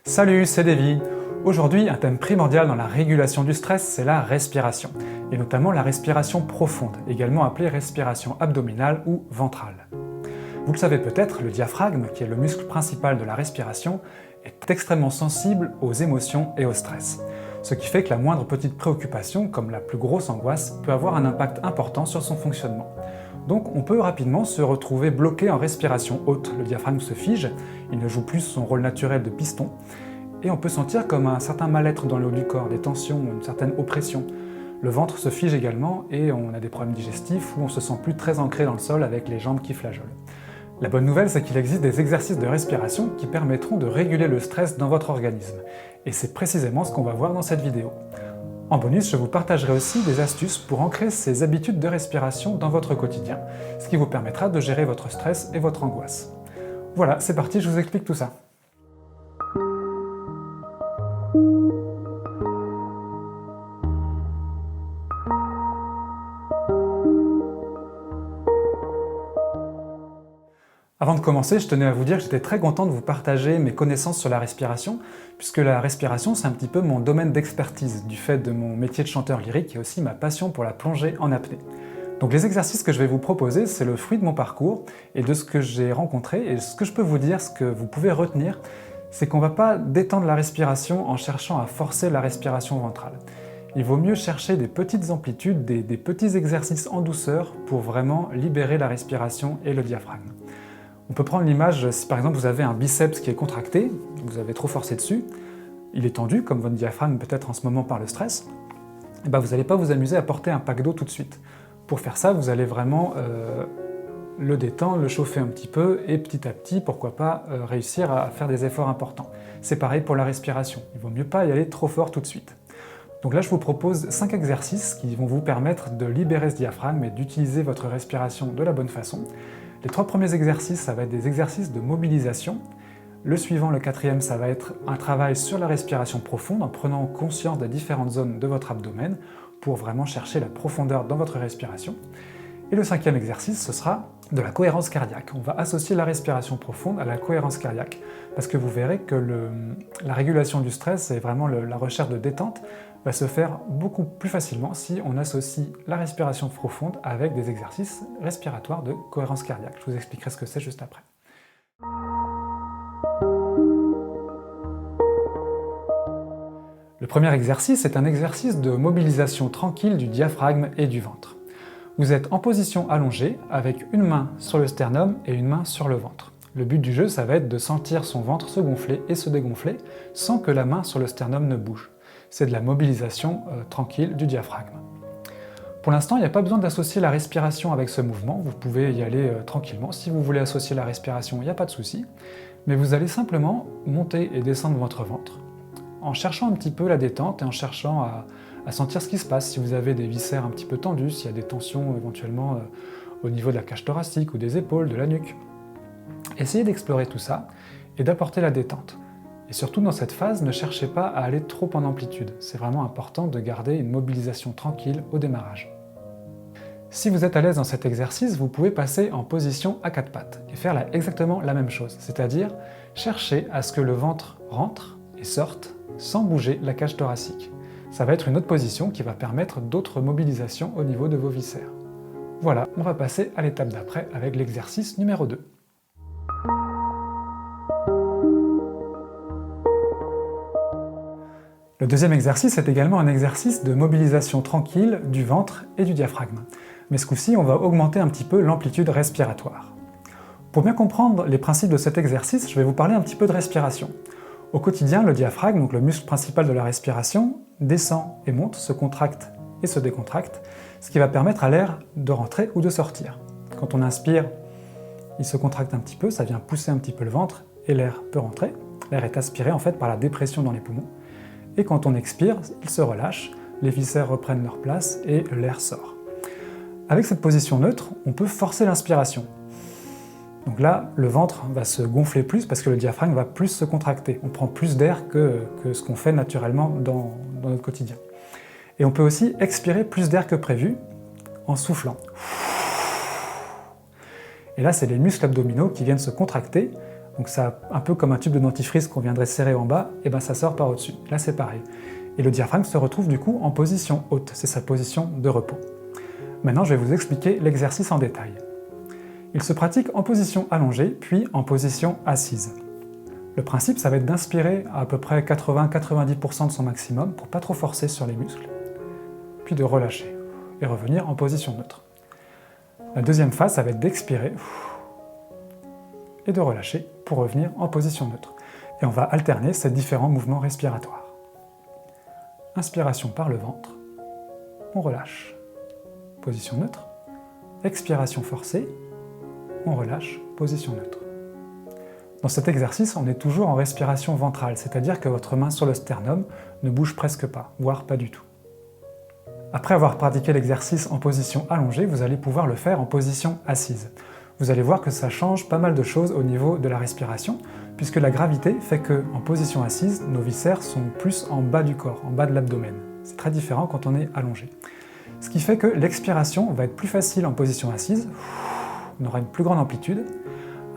Salut, c'est Davy. Aujourd'hui, un thème primordial dans la régulation du stress, c'est la respiration, et notamment la respiration profonde, également appelée respiration abdominale ou ventrale. Vous le savez peut-être, le diaphragme, qui est le muscle principal de la respiration, est extrêmement sensible aux émotions et au stress. Ce qui fait que la moindre petite préoccupation, comme la plus grosse angoisse, peut avoir un impact important sur son fonctionnement. Donc on peut rapidement se retrouver bloqué en respiration haute, le diaphragme se fige, il ne joue plus son rôle naturel de piston, et on peut sentir comme un certain mal-être dans le haut du corps, des tensions, une certaine oppression. Le ventre se fige également et on a des problèmes digestifs où on se sent plus très ancré dans le sol avec les jambes qui flageolent. La bonne nouvelle, c'est qu'il existe des exercices de respiration qui permettront de réguler le stress dans votre organisme. Et c'est précisément ce qu'on va voir dans cette vidéo. En bonus, je vous partagerai aussi des astuces pour ancrer ces habitudes de respiration dans votre quotidien, ce qui vous permettra de gérer votre stress et votre angoisse. Voilà, c'est parti, je vous explique tout ça. Avant de commencer, je tenais à vous dire que j'étais très content de vous partager mes connaissances sur la respiration, puisque la respiration c'est un petit peu mon domaine d'expertise, du fait de mon métier de chanteur lyrique et aussi ma passion pour la plongée en apnée. Donc les exercices que je vais vous proposer, c'est le fruit de mon parcours et de ce que j'ai rencontré, et ce que je peux vous dire, ce que vous pouvez retenir, c'est qu'on ne va pas détendre la respiration en cherchant à forcer la respiration ventrale. Il vaut mieux chercher des petites amplitudes, des petits exercices en douceur pour vraiment libérer la respiration et le diaphragme. On peut prendre l'image, si par exemple vous avez un biceps qui est contracté, vous avez trop forcé dessus, il est tendu, comme votre diaphragme peut-être en ce moment par le stress, et vous n'allez pas vous amuser à porter un pack d'eau tout de suite. Pour faire ça, vous allez vraiment le détendre, le chauffer un petit peu, et petit à petit, pourquoi pas, réussir à faire des efforts importants. C'est pareil pour la respiration, il vaut mieux pas y aller trop fort tout de suite. Donc là, je vous propose 5 exercices qui vont vous permettre de libérer ce diaphragme et d'utiliser votre respiration de la bonne façon. Les 3 premiers exercices, ça va être des exercices de mobilisation. Le suivant, le 4e, ça va être un travail sur la respiration profonde en prenant conscience des différentes zones de votre abdomen pour vraiment chercher la profondeur dans votre respiration. Et le 5e exercice, ce sera de la cohérence cardiaque. On va associer la respiration profonde à la cohérence cardiaque parce que vous verrez que la régulation du stress et vraiment la recherche de détente va se faire beaucoup plus facilement si on associe la respiration profonde avec des exercices respiratoires de cohérence cardiaque. Je vous expliquerai ce que c'est juste après. Le premier exercice est un exercice de mobilisation tranquille du diaphragme et du ventre. Vous êtes en position allongée avec une main sur le sternum et une main sur le ventre. Le but du jeu, ça va être de sentir son ventre se gonfler et se dégonfler sans que la main sur le sternum ne bouge. C'est de la mobilisation tranquille du diaphragme. Pour l'instant, il n'y a pas besoin d'associer la respiration avec ce mouvement, vous pouvez y aller tranquillement. Si vous voulez associer la respiration, il n'y a pas de souci, mais vous allez simplement monter et descendre votre ventre en cherchant un petit peu la détente et en cherchant à sentir ce qui se passe, si vous avez des viscères un petit peu tendus, s'il y a des tensions éventuellement au niveau de la cage thoracique ou des épaules, de la nuque. Essayez d'explorer tout ça et d'apporter la détente. Et surtout dans cette phase, ne cherchez pas à aller trop en amplitude. C'est vraiment important de garder une mobilisation tranquille au démarrage. Si vous êtes à l'aise dans cet exercice, vous pouvez passer en position à 4 pattes et faire exactement la même chose, c'est-à-dire chercher à ce que le ventre rentre et sorte sans bouger la cage thoracique. Ça va être une autre position qui va permettre d'autres mobilisations au niveau de vos viscères. Voilà, on va passer à l'étape d'après avec l'exercice numéro 2. Le deuxième exercice est également un exercice de mobilisation tranquille du ventre et du diaphragme. Mais ce coup-ci, on va augmenter un petit peu l'amplitude respiratoire. Pour bien comprendre les principes de cet exercice, je vais vous parler un petit peu de respiration. Au quotidien, le diaphragme, donc le muscle principal de la respiration, descend et monte, se contracte et se décontracte, ce qui va permettre à l'air de rentrer ou de sortir. Quand on inspire, il se contracte un petit peu, ça vient pousser un petit peu le ventre et l'air peut rentrer. L'air est aspiré en fait par la dépression dans les poumons. Et quand on expire, il se relâche, les viscères reprennent leur place et l'air sort. Avec cette position neutre, on peut forcer l'inspiration. Donc là, le ventre va se gonfler plus parce que le diaphragme va plus se contracter. On prend plus d'air que ce qu'on fait naturellement dans notre quotidien. Et on peut aussi expirer plus d'air que prévu en soufflant. Et là, c'est les muscles abdominaux qui viennent se contracter Donc ça, un peu comme un tube de dentifrice qu'on viendrait serrer en bas, et ben ça sort par au-dessus. Là c'est pareil. Et le diaphragme se retrouve du coup en position haute, c'est sa position de repos. Maintenant je vais vous expliquer l'exercice en détail. Il se pratique en position allongée, puis en position assise. Le principe, ça va être d'inspirer à peu près 80-90% de son maximum pour pas trop forcer sur les muscles, puis de relâcher et revenir en position neutre. La deuxième phase, ça va être d'expirer et de relâcher pour revenir en position neutre. Et on va alterner ces différents mouvements respiratoires. Inspiration par le ventre, on relâche, position neutre. Expiration forcée, on relâche, position neutre. Dans cet exercice, on est toujours en respiration ventrale, c'est-à-dire que votre main sur le sternum ne bouge presque pas, voire pas du tout. Après avoir pratiqué l'exercice en position allongée, vous allez pouvoir le faire en position assise. Vous allez voir que ça change pas mal de choses au niveau de la respiration, puisque la gravité fait qu'en position assise, nos viscères sont plus en bas du corps, en bas de l'abdomen. C'est très différent quand on est allongé. Ce qui fait que l'expiration va être plus facile en position assise, on aura une plus grande amplitude,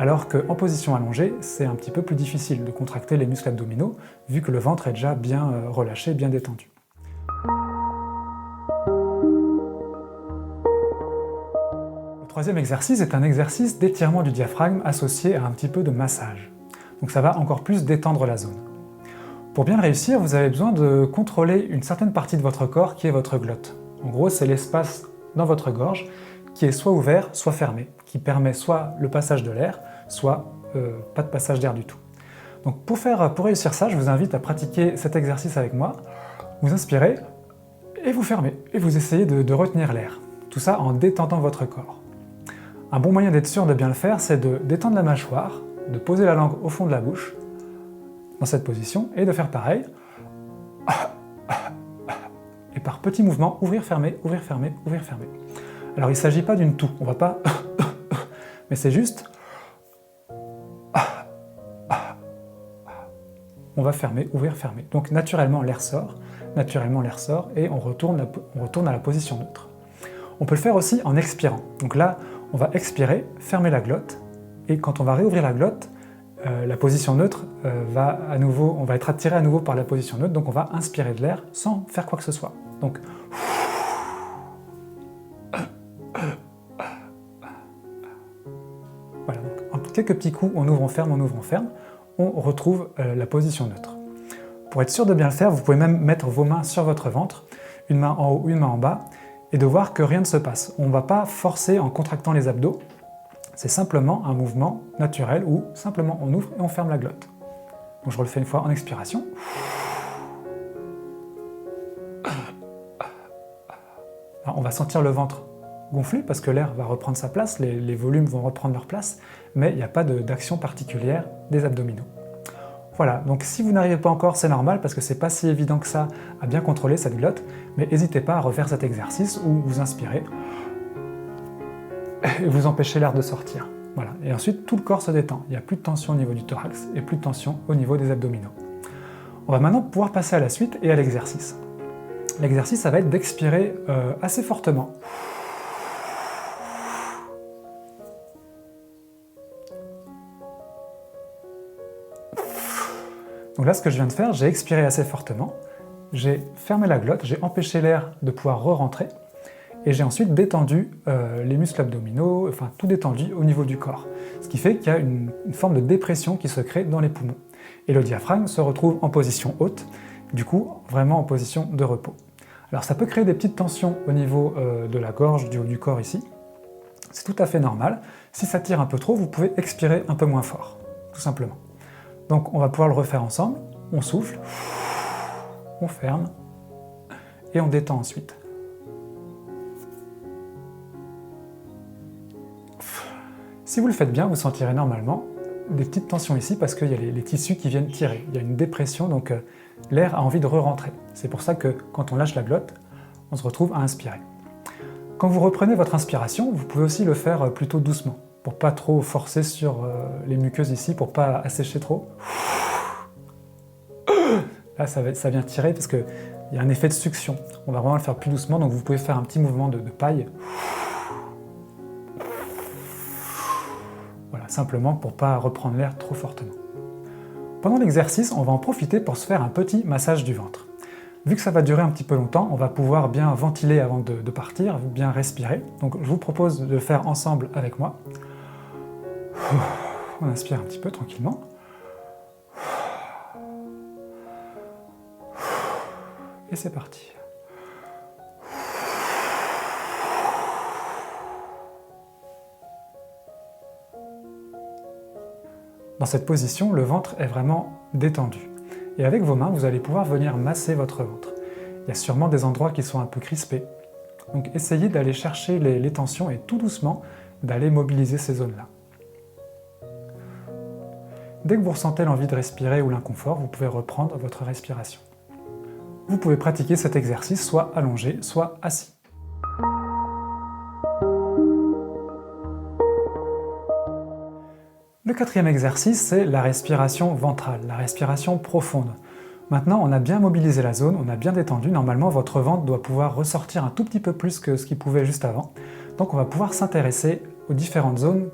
alors qu'en position allongée, c'est un petit peu plus difficile de contracter les muscles abdominaux, vu que le ventre est déjà bien relâché, bien détendu. Le troisième exercice est un exercice d'étirement du diaphragme associé à un petit peu de massage. Donc ça va encore plus détendre la zone. Pour bien le réussir, vous avez besoin de contrôler une certaine partie de votre corps qui est votre glotte. En gros, c'est l'espace dans votre gorge qui est soit ouvert, soit fermé, qui permet soit le passage de l'air, soit pas de passage d'air du tout. Donc pour réussir ça, je vous invite à pratiquer cet exercice avec moi. Vous inspirez et vous fermez, et vous essayez de retenir l'air. Tout ça en détendant votre corps. Un bon moyen d'être sûr de bien le faire, c'est de détendre la mâchoire, de poser la langue au fond de la bouche, dans cette position, et de faire pareil. Et par petits mouvements, ouvrir, fermer, ouvrir, fermer, ouvrir, fermer. Alors il ne s'agit pas d'une toux, on va pas... mais c'est juste... On va fermer, ouvrir, fermer. Donc naturellement l'air sort, et on retourne à la position neutre. On peut le faire aussi en expirant. Donc là, on va expirer, fermer la glotte, et quand on va réouvrir la glotte, la position neutre on va être attiré à nouveau par la position neutre, donc on va inspirer de l'air sans faire quoi que ce soit. Donc, voilà, donc en quelques petits coups, on ouvre, on ferme, on retrouve la position neutre. Pour être sûr de bien le faire, vous pouvez même mettre vos mains sur votre ventre, une main en haut, une main en bas, et de voir que rien ne se passe. On ne va pas forcer en contractant les abdos, c'est simplement un mouvement naturel où simplement on ouvre et on ferme la glotte. Donc je le fais une fois en expiration. Alors on va sentir le ventre gonfler parce que l'air va reprendre sa place, les volumes vont reprendre leur place, mais il n'y a pas d'action particulière des abdominaux. Voilà, donc si vous n'arrivez pas encore, c'est normal parce que c'est pas si évident que ça à bien contrôler cette glotte, mais n'hésitez pas à refaire cet exercice où vous inspirez et vous empêchez l'air de sortir. Voilà, et ensuite tout le corps se détend, il n'y a plus de tension au niveau du thorax et plus de tension au niveau des abdominaux. On va maintenant pouvoir passer à la suite et à l'exercice. L'exercice, ça va être d'expirer assez fortement. Donc là, ce que je viens de faire, j'ai expiré assez fortement, j'ai fermé la glotte, j'ai empêché l'air de pouvoir re-rentrer, et j'ai ensuite détendu les muscles abdominaux, enfin tout détendu au niveau du corps. Ce qui fait qu'il y a une forme de dépression qui se crée dans les poumons. Et le diaphragme se retrouve en position haute, du coup vraiment en position de repos. Alors ça peut créer des petites tensions au niveau de la gorge, du haut du corps ici. C'est tout à fait normal. Si ça tire un peu trop, vous pouvez expirer un peu moins fort, tout simplement. Donc on va pouvoir le refaire ensemble. On souffle, on ferme, et on détend ensuite. Si vous le faites bien, vous sentirez normalement des petites tensions ici parce qu'il y a les tissus qui viennent tirer. Il y a une dépression, donc l'air a envie de re-rentrer. C'est pour ça que quand on lâche la glotte, on se retrouve à inspirer. Quand vous reprenez votre inspiration, vous pouvez aussi le faire plutôt doucement, pour pas trop forcer sur les muqueuses ici, pour pas assécher trop. Là, ça vient tirer parce qu'il y a un effet de succion. On va vraiment le faire plus doucement, donc vous pouvez faire un petit mouvement de paille. Voilà, simplement pour ne pas reprendre l'air trop fortement. Pendant l'exercice, on va en profiter pour se faire un petit massage du ventre. Vu que ça va durer un petit peu longtemps, on va pouvoir bien ventiler avant de partir, bien respirer. Donc je vous propose de le faire ensemble avec moi. On inspire un petit peu tranquillement. Et c'est parti. Dans cette position, le ventre est vraiment détendu. Et avec vos mains, vous allez pouvoir venir masser votre ventre. Il y a sûrement des endroits qui sont un peu crispés. Donc essayez d'aller chercher les tensions et tout doucement d'aller mobiliser ces zones-là. Dès que vous ressentez l'envie de respirer ou l'inconfort, vous pouvez reprendre votre respiration. Vous pouvez pratiquer cet exercice soit allongé, soit assis. Le quatrième exercice, c'est la respiration ventrale, la respiration profonde. Maintenant, on a bien mobilisé la zone, on a bien détendu. Normalement, votre ventre doit pouvoir ressortir un tout petit peu plus que ce qu'il pouvait juste avant. Donc on va pouvoir s'intéresser aux différentes zones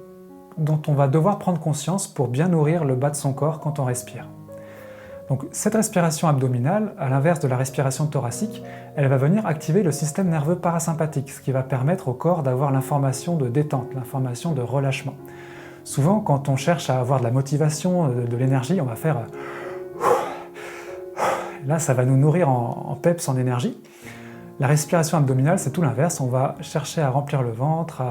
dont on va devoir prendre conscience pour bien nourrir le bas de son corps quand on respire. Donc cette respiration abdominale, à l'inverse de la respiration thoracique, elle va venir activer le système nerveux parasympathique, ce qui va permettre au corps d'avoir l'information de détente, l'information de relâchement. Souvent, quand on cherche à avoir de la motivation, de l'énergie, on va faire... Là, ça va nous nourrir en peps, en énergie. La respiration abdominale, c'est tout l'inverse. On va chercher à remplir le ventre,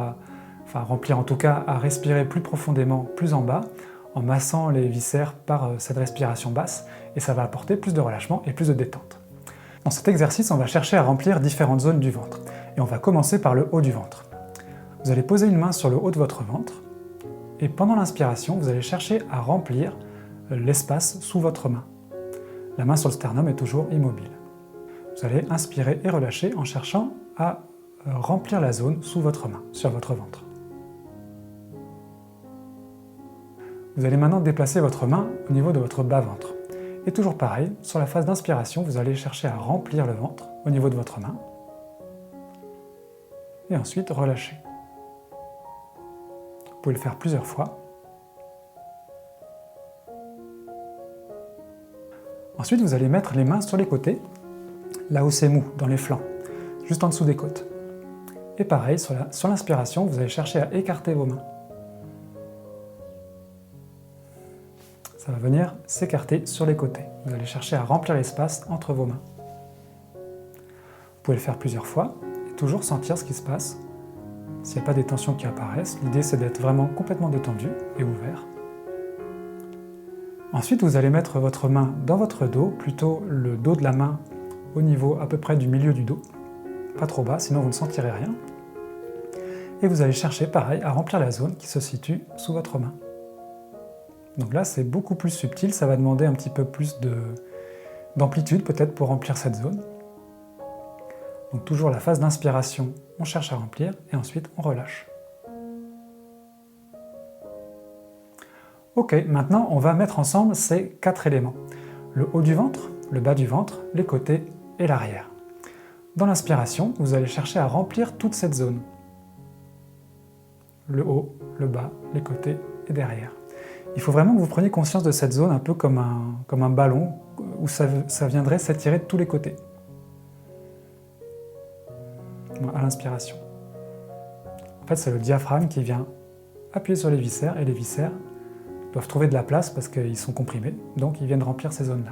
remplir en tout cas, à respirer plus profondément, plus en bas, en massant les viscères par cette respiration basse, et ça va apporter plus de relâchement et plus de détente. Dans cet exercice, on va chercher à remplir différentes zones du ventre. Et on va commencer par le haut du ventre. Vous allez poser une main sur le haut de votre ventre, et pendant l'inspiration, vous allez chercher à remplir l'espace sous votre main. La main sur le sternum est toujours immobile. Vous allez inspirer et relâcher en cherchant à remplir la zone sous votre main, sur votre ventre. Vous allez maintenant déplacer votre main au niveau de votre bas-ventre. Et toujours pareil, sur la phase d'inspiration, vous allez chercher à remplir le ventre au niveau de votre main. Et ensuite relâcher. Vous pouvez le faire plusieurs fois. Ensuite, vous allez mettre les mains sur les côtés, là où c'est mou, dans les flancs, juste en dessous des côtes. Et pareil, sur l'inspiration, vous allez chercher à écarter vos mains. Ça va venir s'écarter sur les côtés. Vous allez chercher à remplir l'espace entre vos mains. Vous pouvez le faire plusieurs fois et toujours sentir ce qui se passe. S'il n'y a pas des tensions qui apparaissent, l'idée c'est d'être vraiment complètement détendu et ouvert. Ensuite, vous allez mettre votre main dans votre dos, plutôt le dos de la main au niveau à peu près du milieu du dos. Pas trop bas, sinon vous ne sentirez rien. Et vous allez chercher, pareil, à remplir la zone qui se situe sous votre main. Donc là, c'est beaucoup plus subtil, ça va demander un petit peu plus d'amplitude peut-être pour remplir cette zone. Donc toujours la phase d'inspiration, on cherche à remplir et ensuite on relâche. Ok, maintenant on va mettre ensemble ces 4 éléments. Le haut du ventre, le bas du ventre, les côtés et l'arrière. Dans l'inspiration, vous allez chercher à remplir toute cette zone. Le haut, le bas, les côtés et derrière. Il faut vraiment que vous preniez conscience de cette zone un peu comme un ballon où ça viendrait s'étirer de tous les côtés. À l'inspiration. En fait, c'est le diaphragme qui vient appuyer sur les viscères et les viscères doivent trouver de la place parce qu'ils sont comprimés, donc ils viennent remplir ces zones-là.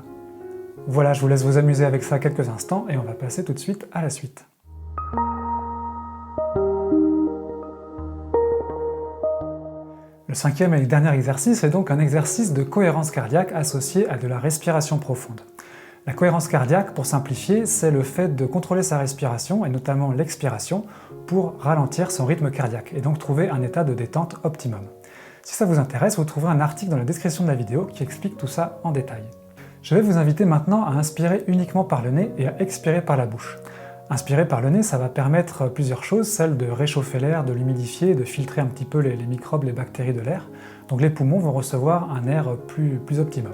Voilà, je vous laisse vous amuser avec ça quelques instants et on va passer tout de suite à la suite. Le cinquième et dernier exercice est donc un exercice de cohérence cardiaque associé à de la respiration profonde. La cohérence cardiaque, pour simplifier, c'est le fait de contrôler sa respiration, et notamment l'expiration, pour ralentir son rythme cardiaque, et donc trouver un état de détente optimum. Si ça vous intéresse, vous trouverez un article dans la description de la vidéo qui explique tout ça en détail. Je vais vous inviter maintenant à inspirer uniquement par le nez et à expirer par la bouche. Inspirer par le nez, ça va permettre plusieurs choses, celle de réchauffer l'air, de l'humidifier, de filtrer un petit peu les microbes, les bactéries de l'air. Donc les poumons vont recevoir un air plus optimum.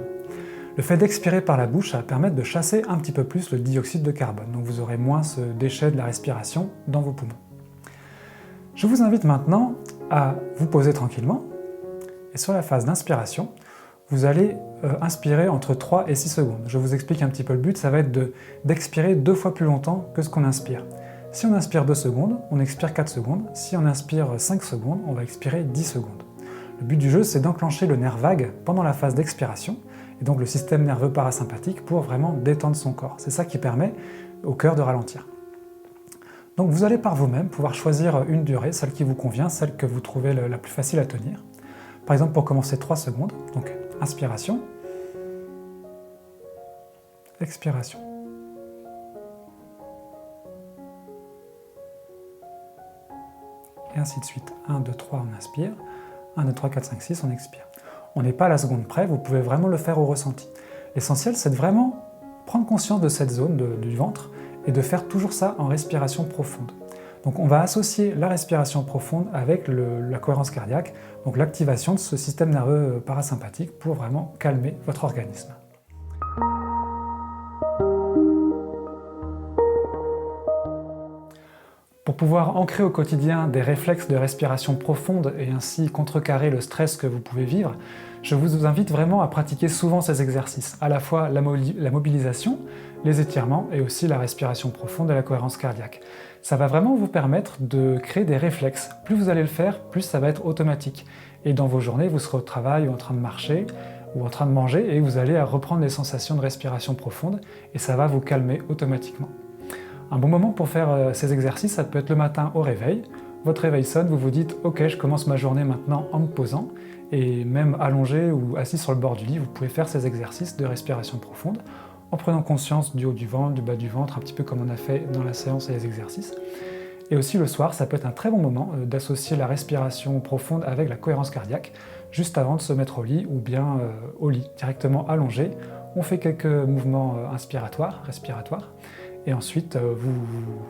Le fait d'expirer par la bouche, ça va permettre de chasser un petit peu plus le dioxyde de carbone, donc vous aurez moins ce déchet de la respiration dans vos poumons. Je vous invite maintenant à vous poser tranquillement Et sur la phase d'inspiration, vous allez inspirer entre 3 et 6 secondes. Je vous explique un petit peu le but, ça va être d'expirer 2 fois plus longtemps que ce qu'on inspire. Si on inspire 2 secondes, on expire 4 secondes. Si on inspire 5 secondes, on va expirer 10 secondes. Le but du jeu, c'est d'enclencher le nerf vague pendant la phase d'expiration, et donc le système nerveux parasympathique pour vraiment détendre son corps. C'est ça qui permet au cœur de ralentir. Donc vous allez par vous-même pouvoir choisir une durée, celle qui vous convient, celle que vous trouvez la plus facile à tenir. Par exemple, pour commencer 3 secondes, donc inspiration, expiration. Et ainsi de suite. 1, 2, 3, on inspire. 1, 2, 3, 4, 5, 6, on expire. On n'est pas à la seconde près, vous pouvez vraiment le faire au ressenti. L'essentiel, c'est de vraiment prendre conscience de cette zone du ventre et de faire toujours ça en respiration profonde. Donc on va associer la respiration profonde avec la cohérence cardiaque, donc l'activation de ce système nerveux parasympathique pour vraiment calmer votre organisme. Pour pouvoir ancrer au quotidien des réflexes de respiration profonde et ainsi contrecarrer le stress que vous pouvez vivre, je vous invite vraiment à pratiquer souvent ces exercices, à la fois la mobilisation, les étirements et aussi la respiration profonde et la cohérence cardiaque. Ça va vraiment vous permettre de créer des réflexes. Plus vous allez le faire, plus ça va être automatique. Et dans vos journées, vous serez au travail ou en train de marcher ou en train de manger et vous allez reprendre les sensations de respiration profonde et ça va vous calmer automatiquement. Un bon moment pour faire ces exercices, ça peut être le matin au réveil. Votre réveil sonne, vous vous dites « Ok, je commence ma journée maintenant en me posant » et même allongé ou assis sur le bord du lit, vous pouvez faire ces exercices de respiration profonde en prenant conscience du haut du ventre, du bas du ventre, un petit peu comme on a fait dans la séance et les exercices. Et aussi le soir, ça peut être un très bon moment d'associer la respiration profonde avec la cohérence cardiaque, juste avant de se mettre au lit ou bien au lit, directement allongé. On fait quelques mouvements respiratoires, et ensuite vous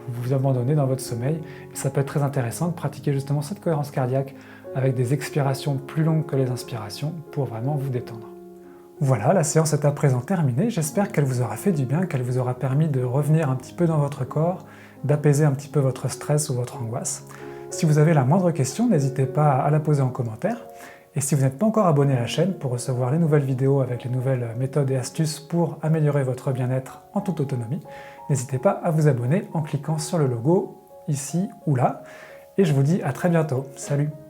vous abandonnez dans votre sommeil. Et ça peut être très intéressant de pratiquer justement cette cohérence cardiaque avec des expirations plus longues que les inspirations pour vraiment vous détendre. Voilà, la séance est à présent terminée, j'espère qu'elle vous aura fait du bien, qu'elle vous aura permis de revenir un petit peu dans votre corps, d'apaiser un petit peu votre stress ou votre angoisse. Si vous avez la moindre question, n'hésitez pas à la poser en commentaire. Et si vous n'êtes pas encore abonné à la chaîne pour recevoir les nouvelles vidéos avec les nouvelles méthodes et astuces pour améliorer votre bien-être en toute autonomie, n'hésitez pas à vous abonner en cliquant sur le logo ici ou là. Et je vous dis à très bientôt. Salut!